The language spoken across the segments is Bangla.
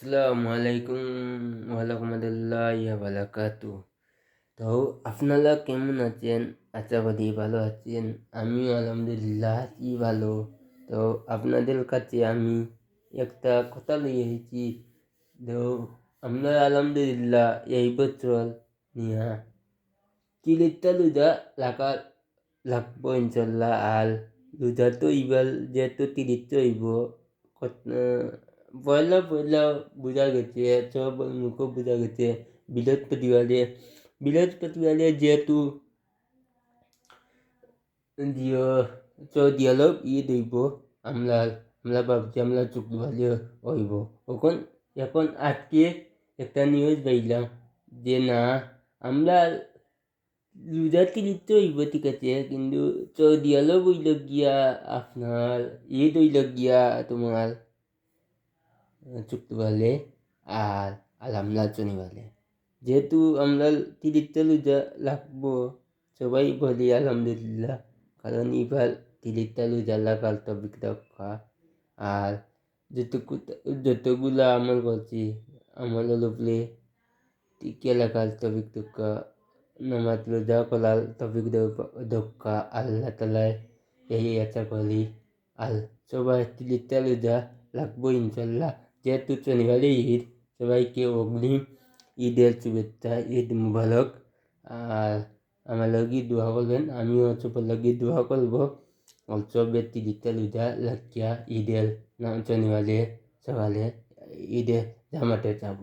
আসসালামু আলাইকুম ওয়া বারাকাতুহু। তো আপনারা কেমন আছেন? আশা করি ভালো আছেন। আমিও আলহামদুলিল্লাহ আছি ভালো। তো আপনাদের কাছে আমি একটা কথা লইয়া এসেছি। তো আমরা আলহামদুলিল্লাহ এই বছর নিয়া তিরিশটা রোজা রাখা লাগবো ইনশাল্লাহ। আর রোজা তো এবার যেহেতু 30 হইব, পয়লা পয়লা বোঝা গেছে, সব মুখও বোঝা গেছে বৃহস্পতিবারে যেহেতু সৌদি আরব ঈদ হইব, আমরা আমরা ভাবছি আমরা শুক্রবারে হইব। এখন আজকে একটা নিউজ পাইলাম যে না, আমরা রোজা তিরিশটা হইব ঠিক আছে, কিন্তু সৌদি আরব হইল গিয়া আপনার ঈদ হইল গিয়া তোমার শুক্রবারে, আর আমরা শনিবারে। যেহেতু আমরা 30টা রোজা রাখবো, সবাই বলি আলহামদুলিল্লাহ, কারণ এবার 30টা রোজা রাখার তৌফিক রক্ষা। আর যতগুলা আমল করছি, আমলের উপরে টিকে রাখার তৌফিক রক্ষা, নামাজ রোজা করার তৌফিক রক্ষা আল্লাহ তাআলায় এই আশা করি। আর সবাই 30টা রোজা রাখবো ইনশাল্লাহ। যেহেতু শনিবারে ঈদ, সবাইকে অগ্রিম ঈদের শুভেচ্ছা, ঈদ মুবারক। আর আমার লাগি দোয়া করবেন, আমিও সবার লাগি দোয়া করবো। সবে 30টা রোজা রাখিয়া ঈদের শনিবারে সকালে ঈদের জামাতে যাব।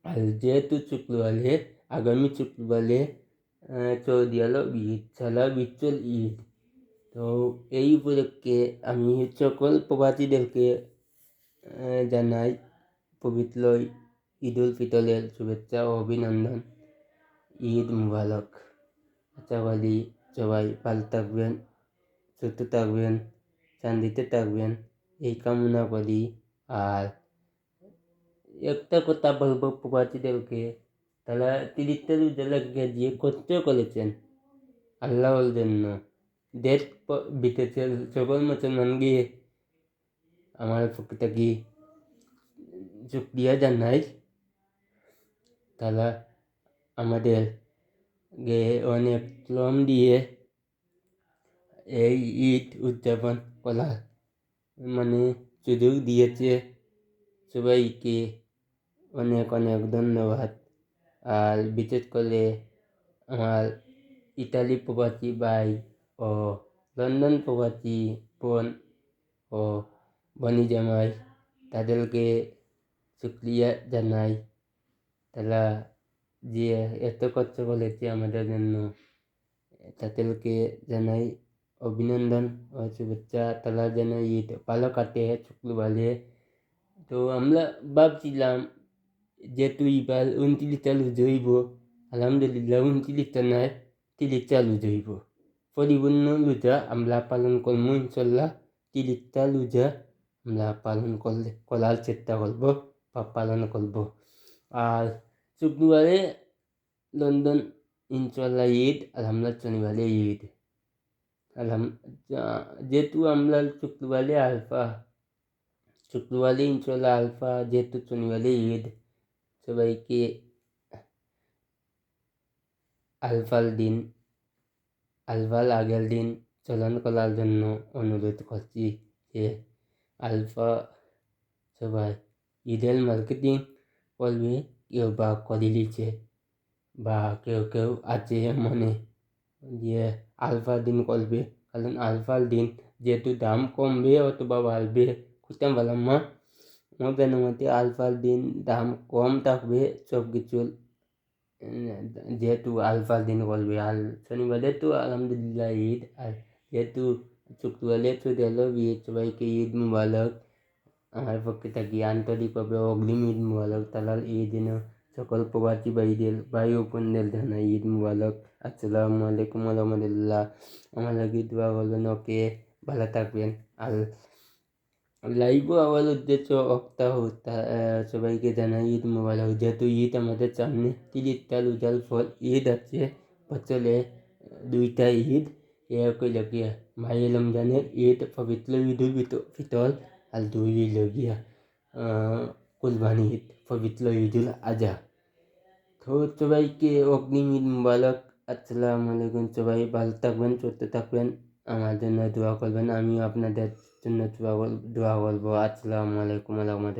আর যেহেতু শুক্রবারে, আগামী শুক্রবারে সৌদি আরব ঈদ, সারা বিশ্বের ঈদ। তো এই উপলক্ষে আমি সকল প্রবাসীদেরকে জানাই পবিত্র ঈদ উল ফিতরের শুভেচ্ছা ও অভিনন্দন। ঈদ মুবারক। আশা করি সবাই ভালো থাকবেন, সুস্থ থাকবেন, শান্তিতে থাকবেন, এই কামনা করি। আর একটা কথা বলবো প্রবাসীদেরকে, তারা 30টা রোজা লাগিয়ে যে কষ্ট করেছেন আল্লাহর জন্য, দেশ বিদেশের সকল মুসলমান গিয়ে আমার পক্ষ থেকে শুকরিয়া জানাই। তারা আমাদের অনেক শ্রম দিয়ে এই ঈদ উদযাপন করার সুযোগ দিয়েছে। সবাইকে অনেক অনেক ধন্যবাদ। আর বিশেষ করে আমার ইতালি প্রবাসী ভাই ও লন্ডন প্রবাসী বোন ও বনি জামাই, তাদেরকে শুকরিয়া জানাই। তারা যে এত কষ্ট করেছে আমাদের জন্য, তাদেরকে জানাই অভিনন্দন ও শুভেচ্ছা। তারা যেন ঈদ ভালো কাটে শুক্রবারে। তো আমরা ভাবছিলাম যেহেতু এবার 29টা রোজা হইব, আলহামদুলিল্লাহ 29টা নয় 30টা রোজা হইব। পরিপূর্ণ রোজা আমরা পালন করবো ইনশাল্লাহ। 30টা রোজা আমরা করার চেষ্টা করব বা পালন করব। আর শুক্রবারে লন্ডন ইনশাল্লাহ ঈদ, আর আমরা শনিবারে ঈদ। যেহেতু আমরা শুক্রবারে ইনশাল্লাহ আলফা, যেহেতু শনিবারে ঈদ, সবাইকে আলফার আগের দিন চলন করার জন্য অনুরোধ করছি যে আলফা সবাই ঈদের মার্কেটিং করবে। কেউ বা করে দিচ্ছে, বা কেউ আছে মনে যে আলফার দিন করবে, কারণ আলফার দিন যেহেতু দাম কমবে অথবা বাড়বে খুঁজতাম পারলাম না। আমার জানার মতে আলফার দিন দাম কম থাকবে সব কিছুর, যেহেতু আলফার দিন করবে। আর শনিবারে তো আলহামদুলিল্লাহ ঈদ। আর যেহেতু শুক্রবারে সৌদি আরব ঈদ, সবাইকে ঈদ মুবারক। আমার পক্ষে থাকি আন্তরিকভাবে অগ্রিম ঈদ মুবারক। তালার এই দিন সকল প্রবাসী ভাই ও বোনদের জানাই ঈদ মুবারক। আসসালামু আলাইকুম রহমতুল্লাহ। আমার লাগে দোয়া করবেন, ওকে ভালো থাকবেন। আর লাইভও আমার উদ্দেশ্য সবাইকে জানাই ঈদ মুবারক। যেহেতু ঈদ আমাদের সামনে, 30টা রোজার পর ঈদ আছে, বছরে 2টা ঈদ। এক হইল মাহে রমজানের ঈদ, পবিত্র ঈদ উল ফিতর, আর 2 হইল কুরবানির পবিত্র ঈদুল আজহা। তো সবাইকে অগ্রিম ঈদ মুবারক। আসসালামু আলাইকুম। সবাই ভালো থাকবেন, সুস্থ থাকবেন, আমার জন্য দোয়া করবেন, আমিও আপনাদের জন্য দোয়া করবো। আসসালামু আলাইকুম রহমতুল্লাহ।